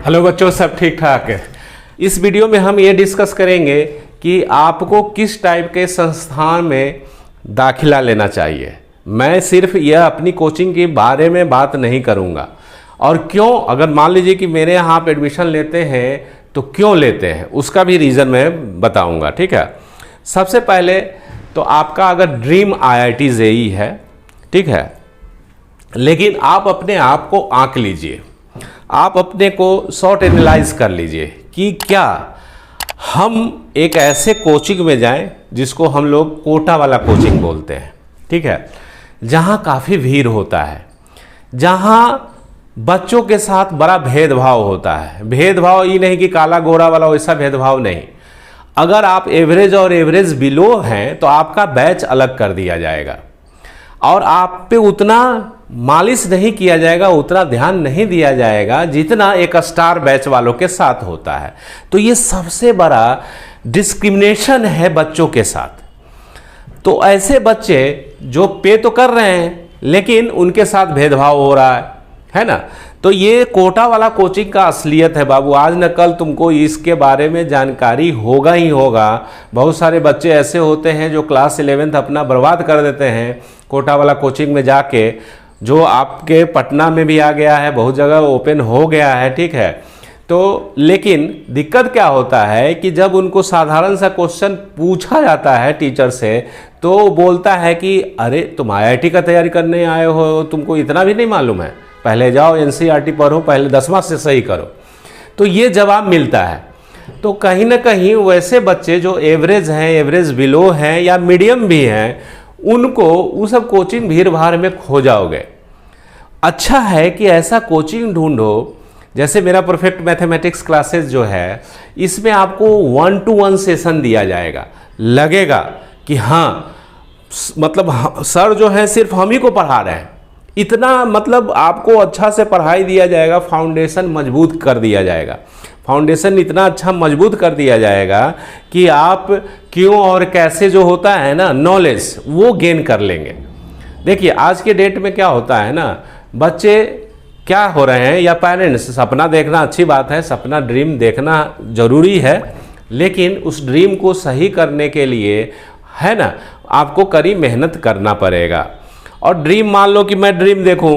Hello बच्चों, सब ठीक ठाक है। इस वीडियो में हम ये डिस्कस करेंगे कि आपको किस टाइप के संस्थान में दाखिला लेना चाहिए। मैं सिर्फ यह अपनी कोचिंग के बारे में बात नहीं करूँगा और क्यों, अगर मान लीजिए कि मेरे यहाँ आप एडमिशन लेते हैं तो क्यों लेते हैं उसका भी रीज़न मैं बताऊँगा। ठीक है, सबसे पहले तो आपका अगर ड्रीम IIT JEE है, ठीक है, लेकिन आप अपने आप को आंक लीजिए, आप अपने को शॉर्ट एनालाइज कर लीजिए कि क्या हम एक ऐसे कोचिंग में जाएं जिसको हम लोग कोटा वाला कोचिंग बोलते हैं, ठीक है, जहां काफ़ी भीड़ होता है, जहां बच्चों के साथ बड़ा भेदभाव होता है। भेदभाव ये नहीं कि काला गोरा वाला, वैसा भेदभाव नहीं। अगर आप एवरेज और एवरेज बिलो हैं तो आपका बैच अलग कर दिया जाएगा और आप पे उतना मालिश नहीं किया जाएगा, उतना ध्यान नहीं दिया जाएगा जितना एक स्टार बैच वालों के साथ होता है। तो ये सबसे बड़ा डिस्क्रिमिनेशन है बच्चों के साथ। तो ऐसे बच्चे जो पे तो कर रहे हैं लेकिन उनके साथ भेदभाव हो रहा है ना। तो ये कोटा वाला कोचिंग का असलियत है बाबू। आज न कल तुमको इसके बारे में जानकारी होगा ही होगा। बहुत सारे बच्चे ऐसे होते हैं जो क्लास 11th अपना बर्बाद कर देते हैं कोटा वाला कोचिंग में जाके, जो आपके पटना में भी आ गया है, बहुत जगह ओपन हो गया है, ठीक है। तो लेकिन दिक्कत क्या होता है कि जब उनको साधारण सा क्वेश्चन पूछा जाता है टीचर से तो बोलता है कि अरे तुम IIT का तैयारी करने आए हो, तुमको इतना भी नहीं मालूम है, पहले जाओ NCERT पढ़ो, पहले 10वां से सही करो। तो ये जवाब मिलता है। तो कहीं ना कहीं वैसे बच्चे जो एवरेज हैं, एवरेज बिलो हैं या मीडियम भी हैं, उनको वो सब कोचिंग भीड़ भाड़ में खो जाओगे। अच्छा है कि ऐसा कोचिंग ढूंढो, जैसे मेरा परफेक्ट मैथमेटिक्स क्लासेस जो है, इसमें आपको 1-to-1 सेशन दिया जाएगा। लगेगा कि हाँ मतलब सर जो है सिर्फ हम ही को पढ़ा रहे हैं, इतना मतलब आपको अच्छा से पढ़ाई दिया जाएगा, फाउंडेशन मजबूत कर दिया जाएगा। फाउंडेशन इतना अच्छा मजबूत कर दिया जाएगा कि आप क्यों और कैसे जो होता है ना नॉलेज, वो गेन कर लेंगे। देखिए आज के डेट में क्या होता है ना, बच्चे क्या हो रहे हैं या पेरेंट्स, सपना देखना अच्छी बात है, सपना ड्रीम देखना ज़रूरी है, लेकिन उस ड्रीम को सही करने के लिए है ना आपको कड़ी मेहनत करना पड़ेगा। और ड्रीम, मान लो कि मैं ड्रीम देखूं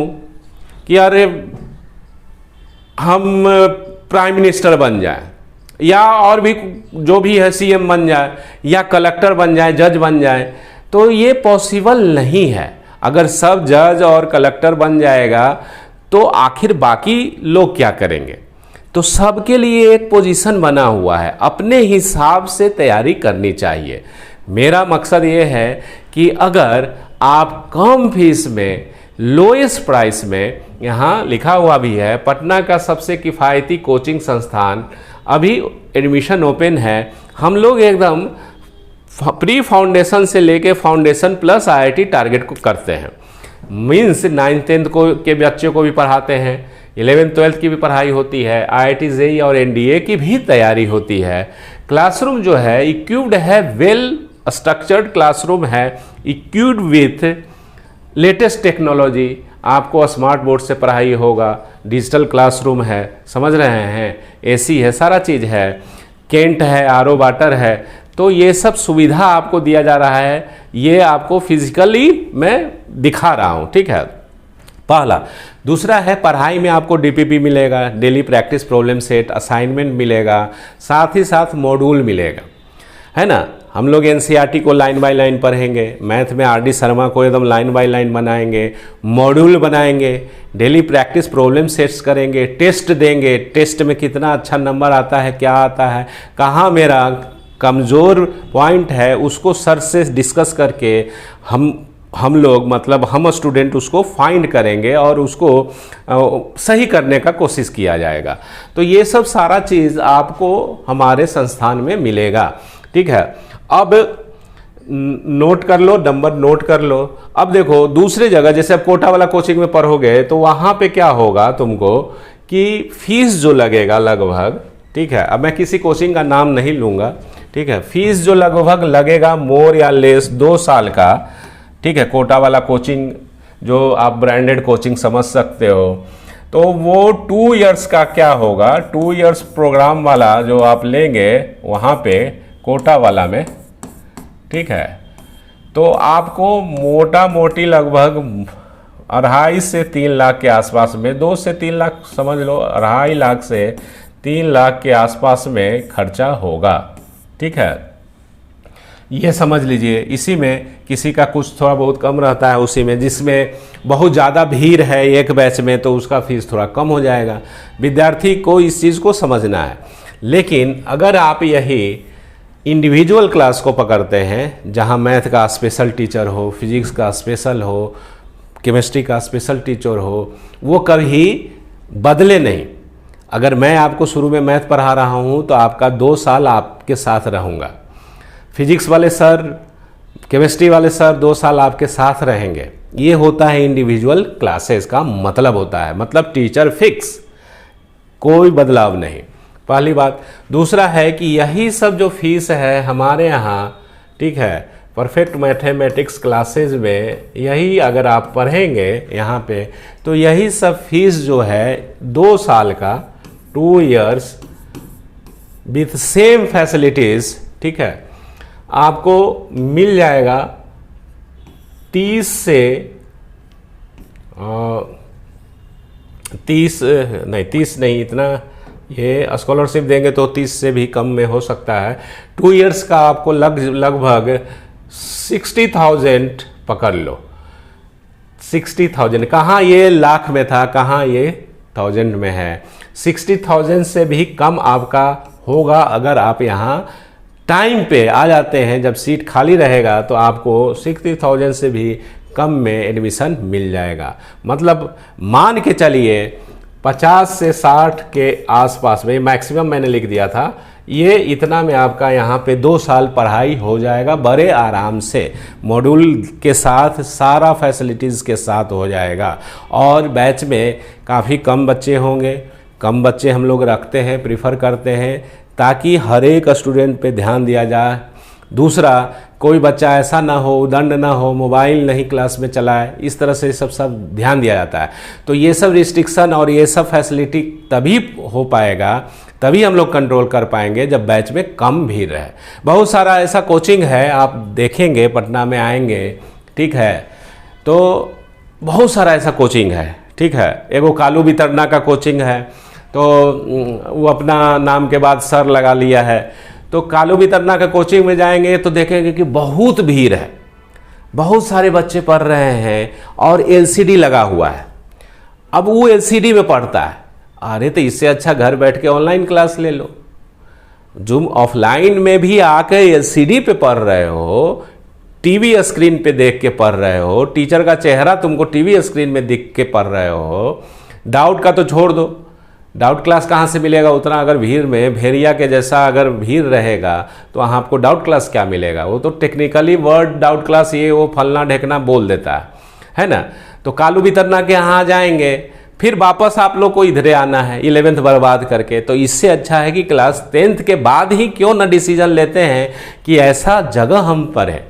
कि अरे हम प्राइम मिनिस्टर बन जाए या और भी जो भी है CM बन जाए या कलेक्टर बन जाए, जज बन जाए, तो ये पॉसिबल नहीं है। अगर सब जज और कलेक्टर बन जाएगा तो आखिर बाकी लोग क्या करेंगे। तो सबके लिए एक पोजीशन बना हुआ है, अपने हिसाब से तैयारी करनी चाहिए। मेरा मकसद ये है कि अगर आप कम फीस में, लोएस्ट प्राइस में, यहाँ लिखा हुआ भी है पटना का सबसे किफ़ायती कोचिंग संस्थान, अभी एडमिशन ओपन है। हम लोग एकदम प्री फाउंडेशन से लेके फाउंडेशन प्लस IIT टारगेट को करते हैं। मीन्स 9th-10th को के बच्चों को भी पढ़ाते हैं, 11th-12th की भी पढ़ाई होती है, IIT JEE और NDA की भी तैयारी होती है। क्लासरूम जो है इक्विप्ड है, वेल स्ट्रक्चर्ड क्लासरूम है, इक्विप्ड विथ लेटेस्ट टेक्नोलॉजी। आपको स्मार्ट बोर्ड से पढ़ाई होगा, डिजिटल क्लासरूम है, समझ रहे हैं, AC है, सारा चीज़ है, कैंट है, RO वाटर है। तो ये सब सुविधा आपको दिया जा रहा है, ये आपको फिजिकली मैं दिखा रहा हूँ, ठीक है, पहला। दूसरा है पढ़ाई में आपको DPP मिलेगा, daily practice problem set, assignment मिलेगा, साथ ही साथ मॉड्यूल मिलेगा, है ना। हम लोग NCERT को लाइन बाय लाइन पढ़ेंगे, मैथ में RD शर्मा को एकदम लाइन बाय लाइन बनाएंगे, मॉड्यूल बनाएंगे, डेली प्रैक्टिस प्रॉब्लम सेट्स करेंगे, टेस्ट देंगे, टेस्ट में कितना अच्छा नंबर आता है, क्या आता है, कहाँ मेरा कमज़ोर पॉइंट है, उसको सर से डिस्कस करके हम लोग मतलब हम स्टूडेंट उसको फाइंड करेंगे और उसको सही करने का कोशिश किया जाएगा। तो ये सब सारा चीज़ आपको हमारे संस्थान में मिलेगा, ठीक है। अब नोट कर लो, नंबर नोट कर लो। अब देखो दूसरी जगह जैसे अब कोटा वाला कोचिंग में पढ़ोगे तो वहाँ पे क्या होगा तुमको कि फीस जो लगेगा लगभग, ठीक है, अब मैं किसी कोचिंग का नाम नहीं लूँगा, ठीक है, फीस जो लगभग लगेगा मोर या लेस 2 साल का, ठीक है, कोटा वाला कोचिंग जो आप ब्रांडेड कोचिंग समझ सकते हो, तो वो 2 इयर्स का क्या होगा, 2 इयर्स प्रोग्राम वाला जो आप लेंगे वहाँ पे कोटा वाला में, ठीक है, तो आपको मोटा मोटी लगभग 2.5 से 3 लाख के आसपास में, 2 से 3 लाख समझ लो, 2.5 लाख से 3 लाख के आसपास में खर्चा होगा, ठीक है, ये समझ लीजिए। इसी में किसी का कुछ थोड़ा बहुत कम रहता है, उसी में जिसमें बहुत ज़्यादा भीड़ है एक बैच में तो उसका फीस थोड़ा कम हो जाएगा। विद्यार्थी को इस चीज़ को समझना है। लेकिन अगर आप यही इंडिविजुअल क्लास को पकड़ते हैं जहां मैथ का स्पेशल टीचर हो, फिजिक्स का स्पेशल हो, केमिस्ट्री का स्पेशल टीचर हो, वो कभी बदले नहीं। अगर मैं आपको शुरू में मैथ पढ़ा रहा हूं तो आपका 2 साल आपके साथ रहूँगा, फिजिक्स वाले सर, केमिस्ट्री वाले सर 2 साल आपके साथ रहेंगे। ये होता है इंडिविजुअल क्लासेस का मतलब होता है, मतलब टीचर फिक्स, कोई बदलाव नहीं, पहली बात। दूसरा है कि यही सब जो फीस है हमारे यहाँ, ठीक है, परफेक्ट मैथमेटिक्स क्लासेस में यही अगर आप पढ़ेंगे यहाँ पे तो यही सब फीस जो है 2 साल का, 2 इयर्स विथ सेम फैसिलिटीज़, ठीक है, आपको मिल जाएगा 30 से 30 नहीं, इतना ये स्कॉलरशिप देंगे तो 30 से भी कम में हो सकता है। 2 इयर्स का आपको लगभग 60,000 पकड़ लो, 60,000। कहाँ ये लाख में था, कहाँ ये 1000 में है। 60,000 से भी कम आपका होगा अगर आप यहाँ टाइम पे आ जाते हैं। जब सीट खाली रहेगा तो आपको 60,000 से भी कम में एडमिशन मिल जाएगा। मतलब मान के चलिए 50 से 60 के आसपास में, मैक्सिमम मैंने लिख दिया था, ये इतना में आपका यहाँ पे 2 साल पढ़ाई हो जाएगा बड़े आराम से, मॉड्यूल के साथ, सारा फैसिलिटीज़ के साथ हो जाएगा। और बैच में काफ़ी कम बच्चे होंगे, कम बच्चे हम लोग रखते हैं, प्रीफर करते हैं ताकि हर एक स्टूडेंट पे ध्यान दिया जाए। दूसरा, कोई बच्चा ऐसा ना हो, उदंड ना हो, मोबाइल नहीं क्लास में चलाए, इस तरह से सब ध्यान दिया जाता है। तो ये सब रिस्ट्रिक्शन और ये सब फैसिलिटी तभी हो पाएगा, तभी हम लोग कंट्रोल कर पाएंगे जब बैच में कम भीड़ रहे। बहुत सारा ऐसा कोचिंग है, आप देखेंगे पटना में आएंगे, ठीक है, तो बहुत सारा ऐसा कोचिंग है, ठीक है। एगो कालू बितरना का कोचिंग है, तो वो अपना नाम के बाद सर लगा लिया है। तो कालू बितरना का कोचिंग में जाएंगे तो देखेंगे कि बहुत भीड़ है, बहुत सारे बच्चे पढ़ रहे हैं और एलसीडी लगा हुआ है। अब वो एलसीडी में पढ़ता है, अरे तो इससे अच्छा घर बैठ के ऑनलाइन क्लास ले लो। जो ऑफलाइन में भी आके एलसीडी पे पढ़ रहे हो, टीवी स्क्रीन पे देख के पढ़ रहे हो, टीचर का चेहरा तुमको टीवी स्क्रीन में दिख के पढ़ रहे हो, डाउट का तो छोड़ दो, डाउट क्लास कहाँ से मिलेगा उतना? अगर भीड़ में भेड़िया के जैसा अगर भीड़ रहेगा तो वहाँ आपको डाउट क्लास क्या मिलेगा? वो तो टेक्निकली वर्ड डाउट क्लास ये वो फलना ढेकना बोल देता है ना। तो कालू बितरना के यहाँ जाएंगे, फिर वापस आप लोग को इधरे आना है 11th बर्बाद करके। तो इससे अच्छा है कि क्लास 10th के बाद ही क्यों ना डिसीजन लेते हैं कि ऐसा जगह हम पढ़ें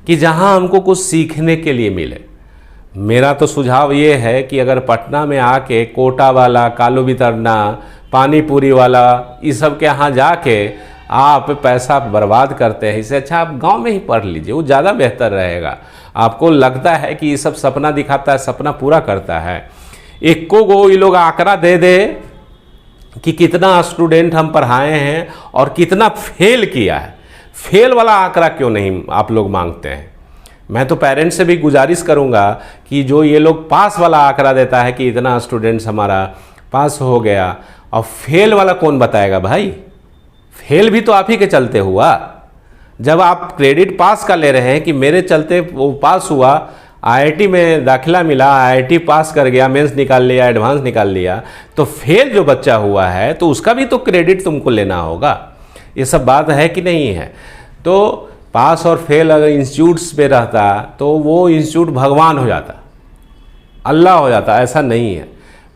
कि जहाँ हमको कुछ सीखने के लिए मिले। मेरा तो सुझाव ये है कि अगर पटना में आके कोटा वाला, कालू बितरना, पानी पूरी वाला, इस सब के यहाँ जाके आप पैसा बर्बाद करते हैं, इससे अच्छा आप गांव में ही पढ़ लीजिए, वो ज़्यादा बेहतर रहेगा। आपको लगता है कि ये सब सपना दिखाता है, सपना पूरा करता है। एक को ये लोग आंकड़ा दे दे कि कितना स्टूडेंट हम पढ़ाए हैं और कितना फेल किया है। फेल वाला आंकड़ा क्यों नहीं आप लोग मांगते हैं? मैं तो पेरेंट्स से भी गुजारिश करूंगा कि जो ये लोग पास वाला आंकड़ा देता है कि इतना स्टूडेंट्स हमारा पास हो गया, और फेल वाला कौन बताएगा भाई? फेल भी तो आप ही के चलते हुआ। जब आप क्रेडिट पास का ले रहे हैं कि मेरे चलते वो पास हुआ, आईआईटी में दाखिला मिला, आईआईटी पास कर गया, मेंस निकाल लिया, एडवांस निकाल लिया, तो फेल जो बच्चा हुआ है तो उसका भी तो क्रेडिट तुमको लेना होगा। ये सब बात है कि नहीं है? तो पास और फेल अगर इंस्टीट्यूट्स पे रहता तो वो इंस्टीट्यूट भगवान हो जाता, अल्लाह हो जाता। ऐसा नहीं है।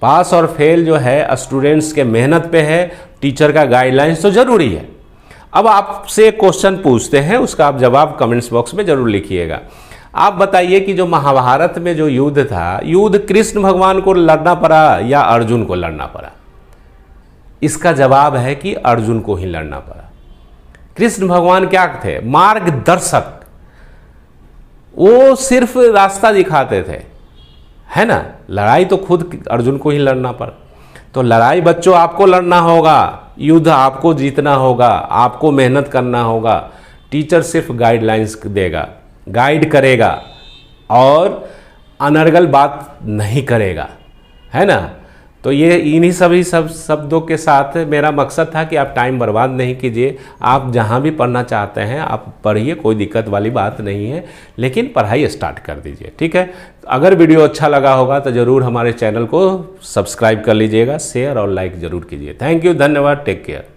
पास और फेल जो है स्टूडेंट्स के मेहनत पे है, टीचर का गाइडलाइंस तो ज़रूरी है। अब आपसे एक क्वेश्चन पूछते हैं, उसका आप जवाब कमेंट्स बॉक्स में ज़रूर लिखिएगा। आप बताइए कि जो महाभारत में जो युद्ध था, युद्ध कृष्ण भगवान को लड़ना पड़ा या अर्जुन को लड़ना पड़ा? इसका जवाब है कि अर्जुन को ही लड़ना पड़ा। कृष्ण भगवान क्या थे? मार्गदर्शक। वो सिर्फ रास्ता दिखाते थे, है ना। लड़ाई तो खुद अर्जुन को ही लड़ना पड़ा। तो लड़ाई बच्चों आपको लड़ना होगा, युद्ध आपको जीतना होगा, आपको मेहनत करना होगा। टीचर सिर्फ गाइडलाइंस देगा, गाइड करेगा और अनर्गल बात नहीं करेगा, है ना। तो ये इन्हीं सभी शब्दों के साथ मेरा मकसद था कि आप टाइम बर्बाद नहीं कीजिए। आप जहाँ भी पढ़ना चाहते हैं आप पढ़िए, कोई दिक्कत वाली बात नहीं है, लेकिन पढ़ाई स्टार्ट कर दीजिए, ठीक है। अगर वीडियो अच्छा लगा होगा तो ज़रूर हमारे चैनल को सब्सक्राइब कर लीजिएगा, शेयर और लाइक ज़रूर कीजिए। थैंक यू, धन्यवाद, टेक केयर।